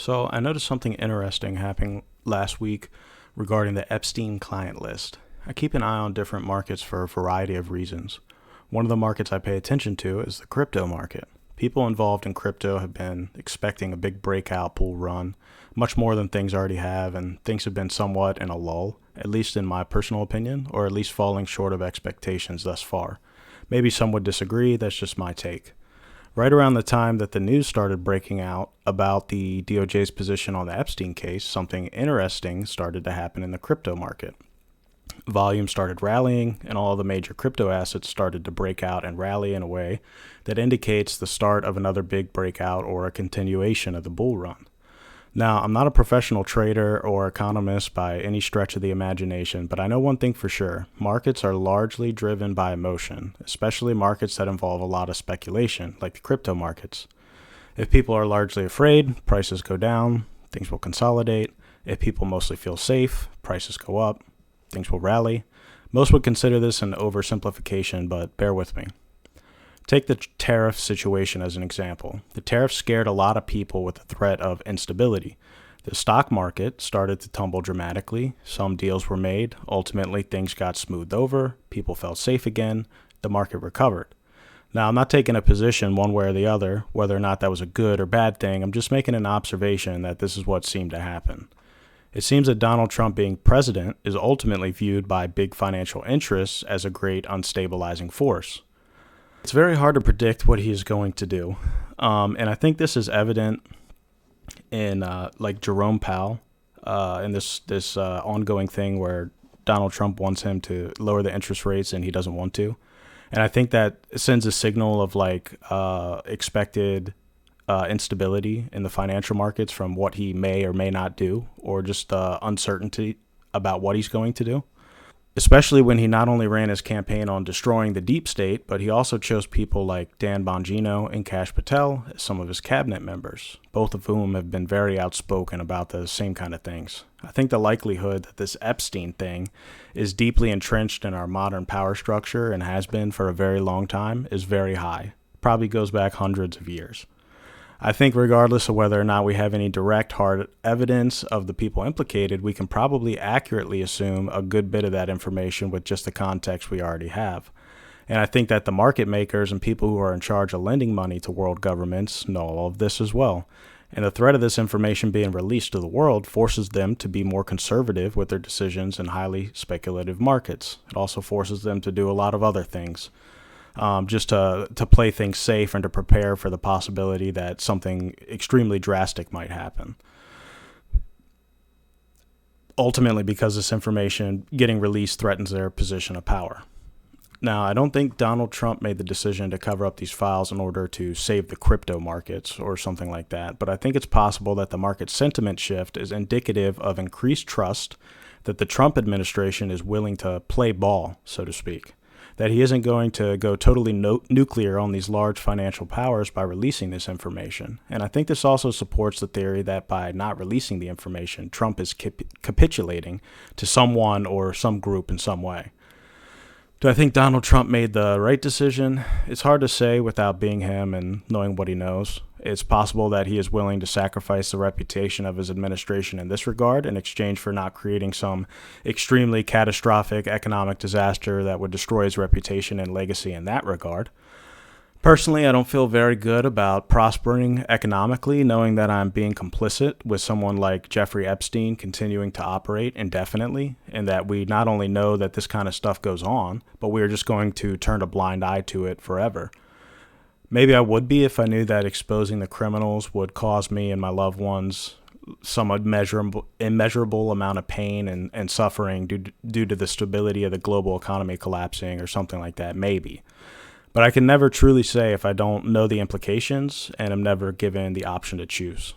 So I noticed something interesting happening last week regarding the Epstein client list. I keep an eye on different markets for a variety of reasons. One of the markets I pay attention to is the crypto market. People involved in crypto have been expecting a big breakout bull run, much more than things already have, and things have been somewhat in a lull, at least in my personal opinion, or at least falling short of expectations thus far. Maybe some would disagree, that's just my take. Right around the time that the news started breaking out about the DOJ's position on the Epstein case, something interesting started to happen in the crypto market. Volume started rallying, and all the major crypto assets started to break out and rally in a way that indicates the start of another big breakout or a continuation of the bull run. Now, I'm not a professional trader or economist by any stretch of the imagination, but I know one thing for sure. Markets are largely driven by emotion, especially markets that involve a lot of speculation, like the crypto markets. If people are largely afraid, prices go down, things will consolidate. If people mostly feel safe, prices go up, things will rally. Most would consider this an oversimplification, but bear with me. Take the tariff situation as an example. The tariff scared a lot of people with the threat of instability. The stock market started to tumble dramatically. Some deals were made. Ultimately, things got smoothed over. People felt safe again. The market recovered. Now, I'm not taking a position one way or the other, whether or not that was a good or bad thing. I'm just making an observation that this is what seemed to happen. It seems that Donald Trump being president is ultimately viewed by big financial interests as a great unstabilizing force. It's very hard to predict what he is going to do. And I think this is evident in like Jerome Powell in this ongoing thing where Donald Trump wants him to lower the interest rates and he doesn't want to. And I think that sends a signal of like expected instability in the financial markets from what he may or may not do, or just uncertainty about what he's going to do. Especially when he not only ran his campaign on destroying the deep state, but he also chose people like Dan Bongino and Kash Patel as some of his cabinet members, both of whom have been very outspoken about the same kind of things. I think the likelihood that this Epstein thing is deeply entrenched in our modern power structure and has been for a very long time is very high. Probably goes back hundreds of years. I think regardless of whether or not we have any direct hard evidence of the people implicated, we can probably accurately assume a good bit of that information with just the context we already have. And I think that the market makers and people who are in charge of lending money to world governments know all of this as well. And the threat of this information being released to the world forces them to be more conservative with their decisions in highly speculative markets. It also forces them to do a lot of other things. Just to play things safe and to prepare for the possibility that something extremely drastic might happen. Ultimately, because this information getting released threatens their position of power. Now, I don't think Donald Trump made the decision to cover up these files in order to save the crypto markets or something like that, but I think it's possible that the market sentiment shift is indicative of increased trust that the Trump administration is willing to play ball, so to speak. That he isn't going to go totally nuclear on these large financial powers by releasing this information. And I think this also supports the theory that by not releasing the information, Trump is capitulating to someone or some group in some way. Do I think Donald Trump made the right decision? It's hard to say without being him and knowing what he knows. It's possible that he is willing to sacrifice the reputation of his administration in this regard in exchange for not creating some extremely catastrophic economic disaster that would destroy his reputation and legacy in that regard. Personally, I don't feel very good about prospering economically, knowing that I'm being complicit with someone like Jeffrey Epstein continuing to operate indefinitely, and that we not only know that this kind of stuff goes on, but we are just going to turn a blind eye to it forever. Maybe I would be if I knew that exposing the criminals would cause me and my loved ones some immeasurable amount of pain and suffering due to the stability of the global economy collapsing or something like that, maybe. But I can never truly say if I don't know the implications and am never given the option to choose.